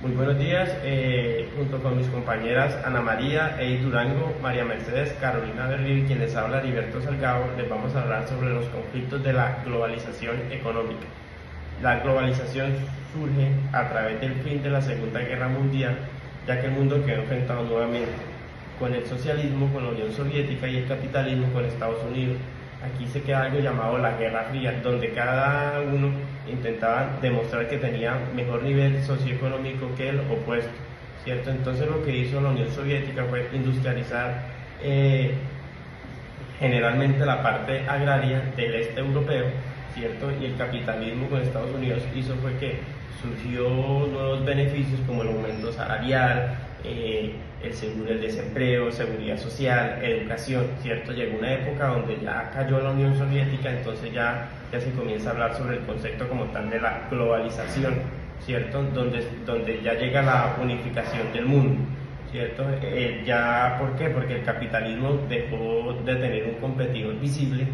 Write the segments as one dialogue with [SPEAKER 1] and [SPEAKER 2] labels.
[SPEAKER 1] Muy buenos días, junto con mis compañeras Ana María, Eid Durango, María Mercedes, Carolina Berrío y quien les habla, Heriberto Salgado, les vamos a hablar sobre los conflictos de la globalización económica. La globalización surge a través del fin de la Segunda Guerra Mundial, ya que el mundo quedó enfrentado nuevamente con el socialismo, con la Unión Soviética y el capitalismo con Estados Unidos. Aquí se queda algo llamado la Guerra Fría, donde cada uno intentaba demostrar que tenía mejor nivel socioeconómico que el opuesto, ¿cierto? Entonces lo que hizo la Unión Soviética fue industrializar generalmente la parte agraria del este europeo, ¿cierto? Y el capitalismo con Estados Unidos hizo fue que surgió nuevos beneficios como el aumento salarial, el seguro del desempleo, seguridad social, educación, ¿cierto? Llegó una época donde ya cayó la Unión Soviética, entonces ya se comienza a hablar sobre el concepto como tal de la globalización, ¿cierto? Donde ya llega la unificación del mundo, ¿cierto? ¿Por qué? Porque el capitalismo dejó de tener un competidor visible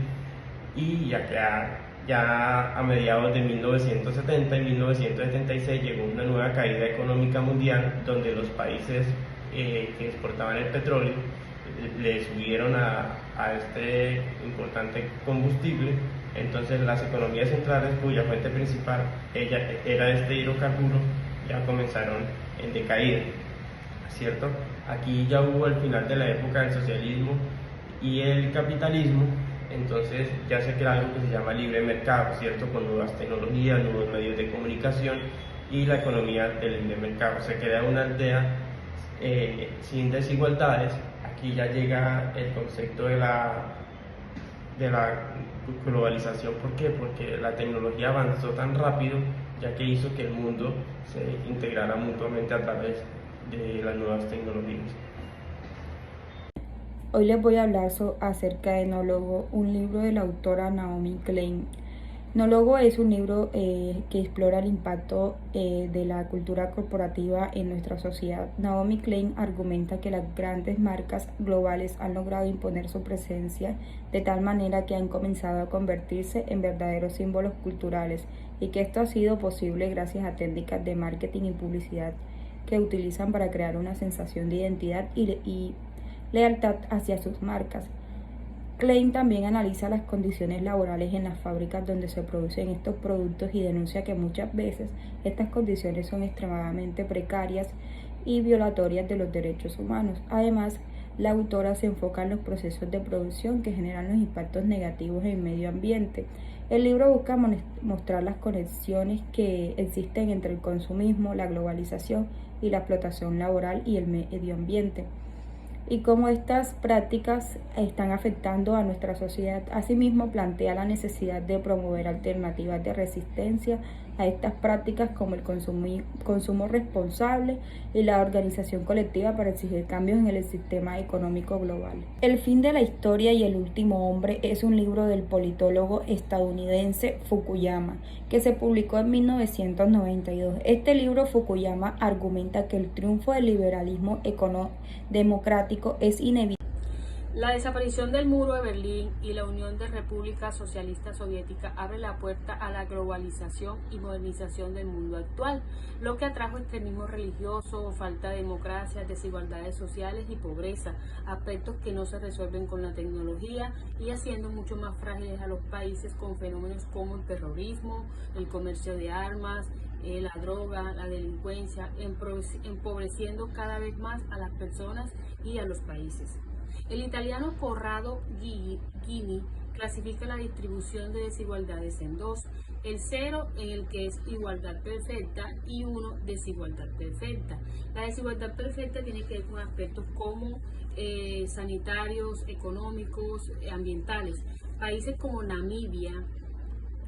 [SPEAKER 1] y ya a mediados de 1970 y 1976 llegó una nueva caída económica mundial donde los países que exportaban el petróleo le subieron a este importante combustible. Entonces las economías centrales, cuya fuente principal era este hidrocarburo, ya comenzaron en decaída, ¿cierto? Aquí ya hubo el final de la época del socialismo y el capitalismo. Entonces ya se crea algo que se llama libre mercado, ¿cierto? Con nuevas tecnologías, nuevos medios de comunicación y la economía del libre mercado. Se crea una aldea sin desigualdades. Aquí ya llega el concepto de la globalización. ¿Por qué? Porque la tecnología avanzó tan rápido, ya que hizo que el mundo se integrara mutuamente a través de las nuevas tecnologías.
[SPEAKER 2] Hoy les voy a hablar acerca de Nólogo, un libro de la autora Naomi Klein. Nólogo es un libro que explora el impacto de la cultura corporativa en nuestra sociedad. Naomi Klein argumenta que las grandes marcas globales han logrado imponer su presencia de tal manera que han comenzado a convertirse en verdaderos símbolos culturales y que esto ha sido posible gracias a técnicas de marketing y publicidad que utilizan para crear una sensación de identidad y lealtad hacia sus marcas. Klein también analiza las condiciones laborales en las fábricas donde se producen estos productos y denuncia que muchas veces estas condiciones son extremadamente precarias y violatorias de los derechos humanos. Además, la autora se enfoca en los procesos de producción que generan los impactos negativos en el medio ambiente. El libro busca mostrar las conexiones que existen entre el consumismo, la globalización y la explotación laboral y el medio ambiente, y cómo estas prácticas están afectando a nuestra sociedad. Asimismo, plantea la necesidad de promover alternativas de resistencia a estas prácticas como el consumo responsable y la organización colectiva para exigir cambios en el sistema económico global. El fin de la historia y el último hombre es un libro del politólogo estadounidense Fukuyama, que se publicó en 1992. Este libro, Fukuyama argumenta que el triunfo del liberalismo democrático es inevitable.
[SPEAKER 3] La desaparición del muro de Berlín y la unión de repúblicas socialistas soviéticas abre la puerta a la globalización y modernización del mundo actual, lo que atrajo extremismo religioso, falta de democracia, desigualdades sociales y pobreza, aspectos que no se resuelven con la tecnología y haciendo mucho más frágiles a los países con fenómenos como el terrorismo, el comercio de armas, la droga, la delincuencia, empobreciendo cada vez más a las personas y a los países. El italiano Corrado Ghini clasifica la distribución de desigualdades en dos: el 0 en el que es igualdad perfecta y 1 desigualdad perfecta. La desigualdad perfecta tiene que ver con aspectos como sanitarios, económicos, ambientales. Países como Namibia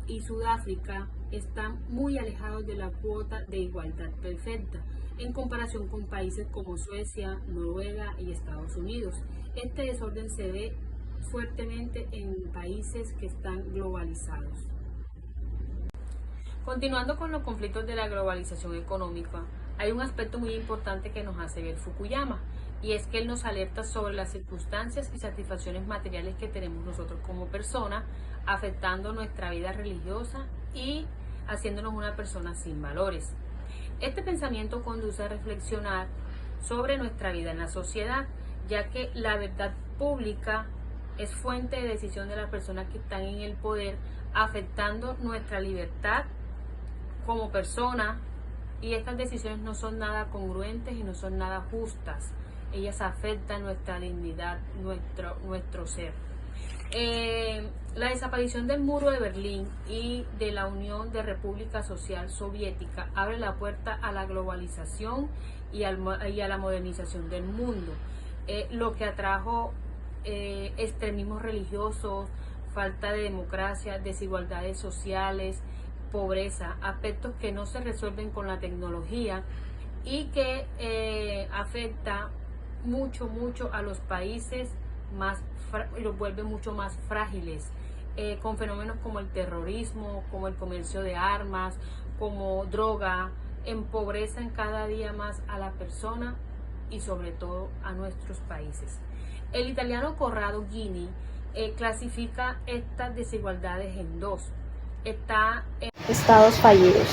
[SPEAKER 3] y Sudáfrica están muy alejados de la cuota de igualdad perfecta en comparación con países como Suecia, Noruega y Estados Unidos. Este desorden se ve fuertemente en países que están globalizados. Continuando con los conflictos de la globalización económica, hay un aspecto muy importante que nos hace ver Fukuyama, y es que él nos alerta sobre las circunstancias y satisfacciones materiales que tenemos nosotros como personas, afectando nuestra vida religiosa y haciéndonos una persona sin valores. Este pensamiento conduce a reflexionar sobre nuestra vida en la sociedad, ya que la verdad pública es fuente de decisión de las personas que están en el poder, afectando nuestra libertad como persona, y estas decisiones no son nada congruentes y no son nada justas. Ellas afectan nuestra dignidad, nuestro ser. La desaparición del muro de Berlín y de la Unión de República Social Soviética abre la puerta a la globalización y a la modernización del mundo, lo que atrajo extremismos religiosos, falta de democracia, desigualdades sociales, pobreza, aspectos que no se resuelven con la tecnología y que afecta mucho a los países y los vuelve mucho más frágiles, con fenómenos como el terrorismo, como el comercio de armas, como droga, empobrecen cada día más a la persona y sobre todo a nuestros países. El italiano Corrado Gini clasifica estas desigualdades en dos.
[SPEAKER 4] Estados fallidos.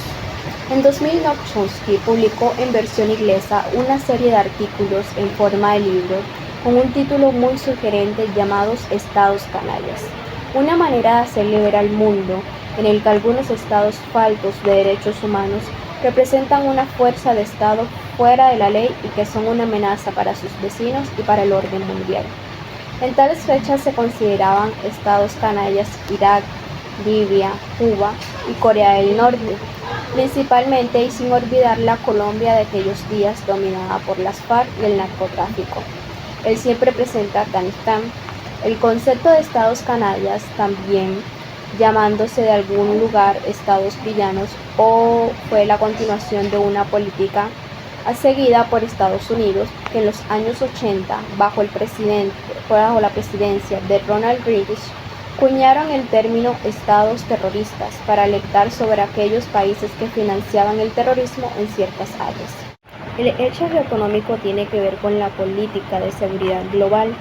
[SPEAKER 4] En 2000, Noam Chomsky publicó en versión inglesa una serie de artículos en forma de libro con un título muy sugerente llamados Estados canallas, una manera de hacerle ver al mundo en el que algunos estados faltos de derechos humanos representan una fuerza de Estado fuera de la ley y que son una amenaza para sus vecinos y para el orden mundial. En tales fechas se consideraban estados canallas Irak, Libia, Cuba y Corea del Norte, principalmente, y sin olvidar la Colombia de aquellos días dominada por las FARC y el narcotráfico. El siempre presente Afganistán. El concepto de estados canallas, también llamándose de algún lugar estados villanos, o fue la continuación de una política seguida por Estados Unidos, que en los años 80, bajo la presidencia de Ronald Reagan, cuñaron el término estados terroristas para alertar sobre aquellos países que financiaban el terrorismo en ciertas áreas. El hecho geoeconómico tiene que ver con la política de seguridad global,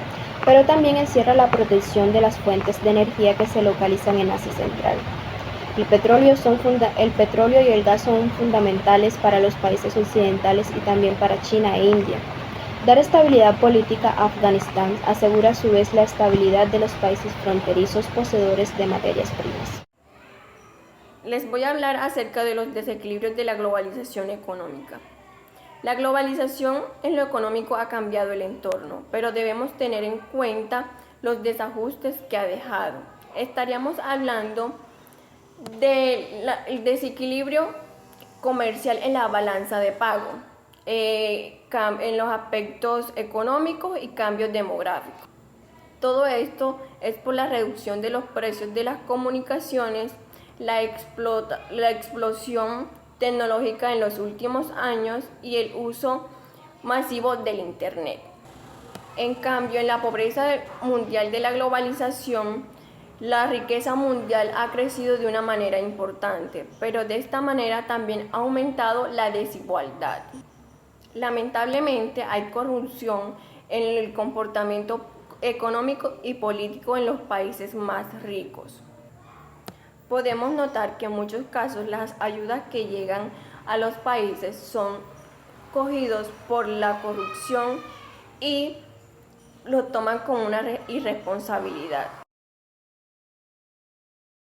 [SPEAKER 4] pero también encierra la protección de las fuentes de energía que se localizan en Asia Central. El petróleo y el gas son fundamentales para los países occidentales y también para China e India. Dar estabilidad política a Afganistán asegura a su vez la estabilidad de los países fronterizos poseedores de materias primas.
[SPEAKER 5] Les voy a hablar acerca de los desequilibrios de la globalización económica. La globalización en lo económico ha cambiado el entorno, pero debemos tener en cuenta los desajustes que ha dejado. Estaríamos hablando del desequilibrio comercial en la balanza de pago, en los aspectos económicos y cambios demográficos. Todo esto es por la reducción de los precios de las comunicaciones, la explosión tecnológica en los últimos años y el uso masivo del Internet. En cambio, en la pobreza mundial de la globalización, la riqueza mundial ha crecido de una manera importante, pero de esta manera también ha aumentado la desigualdad. Lamentablemente hay corrupción en el comportamiento económico y político en los países más ricos. Podemos notar que en muchos casos las ayudas que llegan a los países son cogidos por la corrupción y lo toman como una irresponsabilidad.